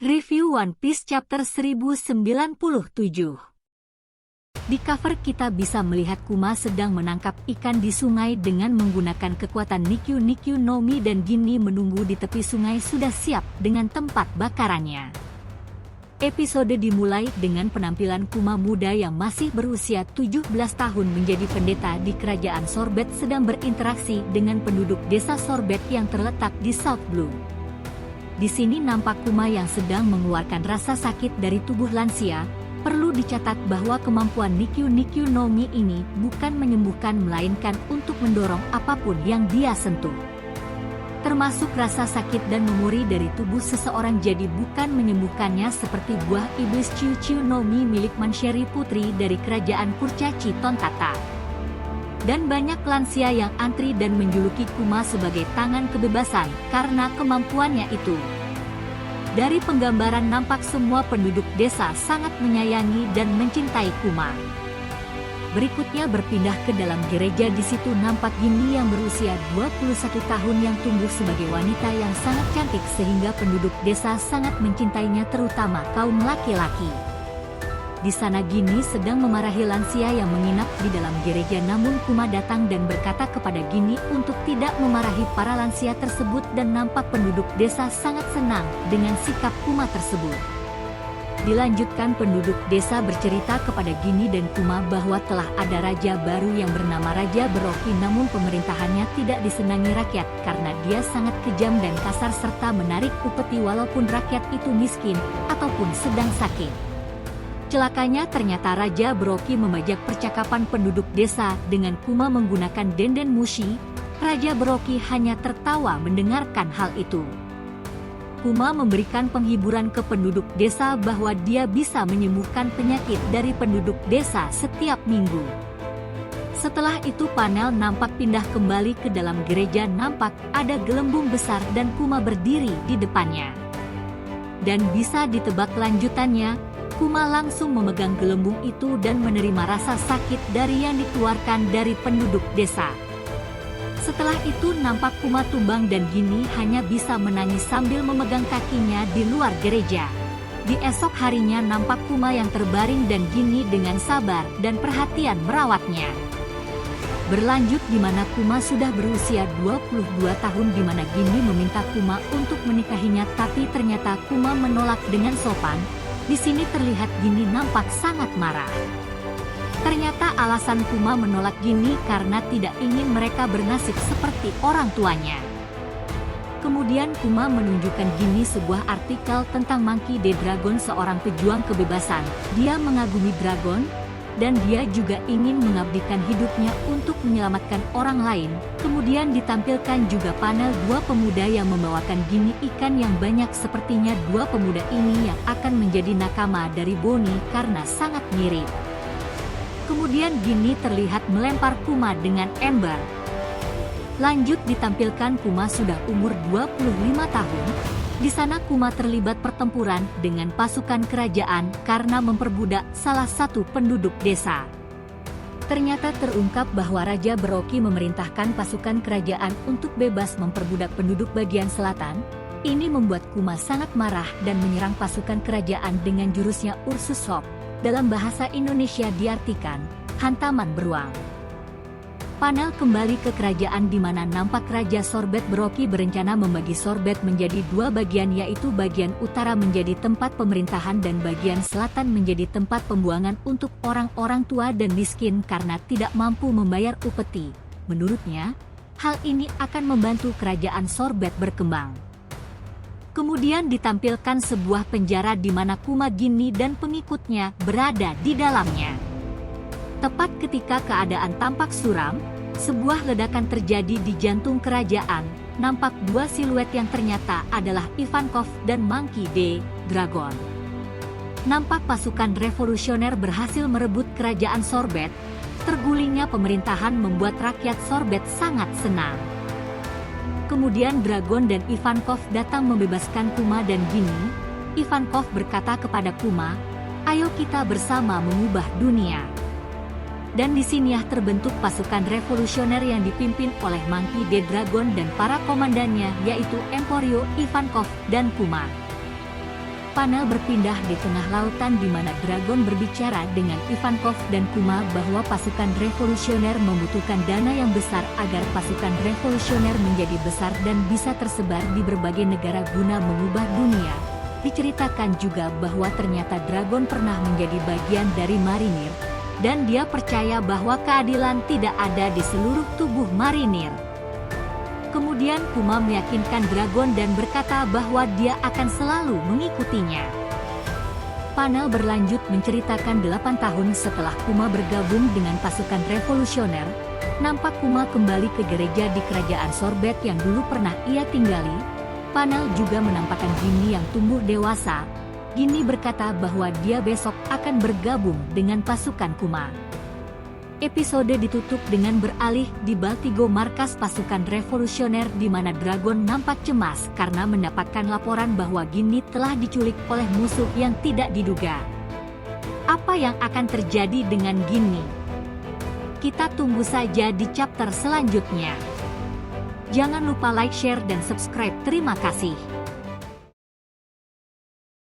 Review One Piece Chapter 1097. Di cover kita bisa melihat Kuma sedang menangkap ikan di sungai dengan menggunakan kekuatan Nikyu no Mi, dan Ginny menunggu di tepi sungai sudah siap dengan tempat bakarannya. Episode dimulai dengan penampilan Kuma muda yang masih berusia 17 tahun menjadi pendeta di kerajaan Sorbet sedang berinteraksi dengan penduduk desa Sorbet yang terletak di South Blue. Di sini nampak Kuma yang sedang mengeluarkan rasa sakit dari tubuh lansia. Perlu dicatat bahwa kemampuan Nikyu no Mi ini bukan menyembuhkan melainkan untuk mendorong apapun yang dia sentuh. Termasuk rasa sakit dan memori dari tubuh seseorang, jadi bukan menyembuhkannya seperti buah iblis Chiu no Mi milik Mansheri putri dari kerajaan Kurcaci Tontata. Dan banyak lansia yang antri dan menjuluki Kuma sebagai tangan kebebasan karena kemampuannya itu. Dari penggambaran nampak semua penduduk desa sangat menyayangi dan mencintai Kuma. Berikutnya berpindah ke dalam gereja. Di situ nampak Ginny yang berusia 21 tahun yang tumbuh sebagai wanita yang sangat cantik sehingga penduduk desa sangat mencintainya, terutama kaum laki-laki. Di sana Ginny sedang memarahi lansia yang menginap di dalam gereja, namun Kuma datang dan berkata kepada Ginny untuk tidak memarahi para lansia tersebut, dan nampak penduduk desa sangat senang dengan sikap Kuma tersebut. Dilanjutkan, penduduk desa bercerita kepada Ginny dan Kuma bahwa telah ada raja baru yang bernama Raja Beroki, namun pemerintahannya tidak disenangi rakyat karena dia sangat kejam dan kasar serta menarik upeti walaupun rakyat itu miskin ataupun sedang sakit. Celakanya ternyata Raja Beroki membajak percakapan penduduk desa dengan Kuma menggunakan denden mushi. Raja Beroki hanya tertawa mendengarkan hal itu. Kuma memberikan penghiburan ke penduduk desa bahwa dia bisa menyembuhkan penyakit dari penduduk desa setiap minggu. Setelah itu panel nampak pindah kembali ke dalam gereja. Nampak ada gelembung besar dan Kuma berdiri di depannya. Dan bisa ditebak lanjutannya. Kuma langsung memegang gelembung itu dan menerima rasa sakit dari yang dikeluarkan dari penduduk desa. Setelah itu nampak Kuma tumbang dan Ginny hanya bisa menangis sambil memegang kakinya di luar gereja. Di esok harinya nampak Kuma yang terbaring dan Ginny dengan sabar dan perhatian merawatnya. Berlanjut di mana Kuma sudah berusia 22 tahun, di mana Ginny meminta Kuma untuk menikahinya, tapi ternyata Kuma menolak dengan sopan. Di sini terlihat Ginny nampak sangat marah. Ternyata alasan Kuma menolak Ginny karena tidak ingin mereka bernasib seperti orang tuanya. Kemudian Kuma menunjukkan Ginny sebuah artikel tentang Monkey D. Dragon, seorang pejuang kebebasan. Dia mengagumi dragon, dan dia juga ingin mengabdikan hidupnya untuk menyelamatkan orang lain. Kemudian ditampilkan juga panel dua pemuda yang membawakan Ginny ikan yang banyak. Sepertinya dua pemuda ini yang akan menjadi nakama dari Bonnie karena sangat mirip. Kemudian Ginny terlihat melempar Kuma dengan ember. Lanjut ditampilkan Kuma sudah umur 25 tahun. Di sana Kuma terlibat pertempuran dengan pasukan kerajaan karena memperbudak salah satu penduduk desa. Ternyata terungkap bahwa Raja Beroki memerintahkan pasukan kerajaan untuk bebas memperbudak penduduk bagian selatan. Ini membuat Kuma sangat marah dan menyerang pasukan kerajaan dengan jurusnya Ursus Hop. Dalam bahasa Indonesia diartikan hantaman beruang. Panel kembali ke kerajaan di mana nampak Raja Sorbet Beroki berencana membagi Sorbet menjadi dua bagian, yaitu bagian utara menjadi tempat pemerintahan dan bagian selatan menjadi tempat pembuangan untuk orang-orang tua dan miskin karena tidak mampu membayar upeti. Menurutnya, hal ini akan membantu kerajaan Sorbet berkembang. Kemudian ditampilkan sebuah penjara di mana Kuma, Ginny dan pengikutnya berada di dalamnya. Tepat ketika keadaan tampak suram, sebuah ledakan terjadi di jantung kerajaan. Nampak dua siluet yang ternyata adalah Ivankov dan Monkey D. Dragon. Nampak pasukan revolusioner berhasil merebut kerajaan Sorbet. Tergulingnya pemerintahan membuat rakyat Sorbet sangat senang. Kemudian Dragon dan Ivankov datang membebaskan Kuma dan Ginny. Ivankov berkata kepada Kuma, "Ayo kita bersama mengubah dunia." Dan di sinilah terbentuk pasukan revolusioner yang dipimpin oleh Monkey D. Dragon dan para komandannya, yaitu Emporio, Ivankov, dan Kuma. Panel berpindah di tengah lautan di mana Dragon berbicara dengan Ivankov dan Kuma bahwa pasukan revolusioner membutuhkan dana yang besar agar pasukan revolusioner menjadi besar dan bisa tersebar di berbagai negara guna mengubah dunia. Diceritakan juga bahwa ternyata Dragon pernah menjadi bagian dari marinir, dan dia percaya bahwa keadilan tidak ada di seluruh tubuh marinir. Kemudian Kuma meyakinkan Dragon dan berkata bahwa dia akan selalu mengikutinya. Panel berlanjut menceritakan 8 tahun setelah Kuma bergabung dengan pasukan revolusioner. Nampak Kuma kembali ke gereja di kerajaan Sorbet yang dulu pernah ia tinggali. Panel juga menampakkan Ginny yang tumbuh dewasa. Ginny berkata bahwa dia besok akan bergabung dengan pasukan Kuma. Episode ditutup dengan beralih di Baltigo, markas pasukan revolusioner di mana Dragon nampak cemas karena mendapatkan laporan bahwa Ginny telah diculik oleh musuh yang tidak diduga. Apa yang akan terjadi dengan Ginny? Kita tunggu saja di chapter selanjutnya. Jangan lupa like, share, dan subscribe. Terima kasih.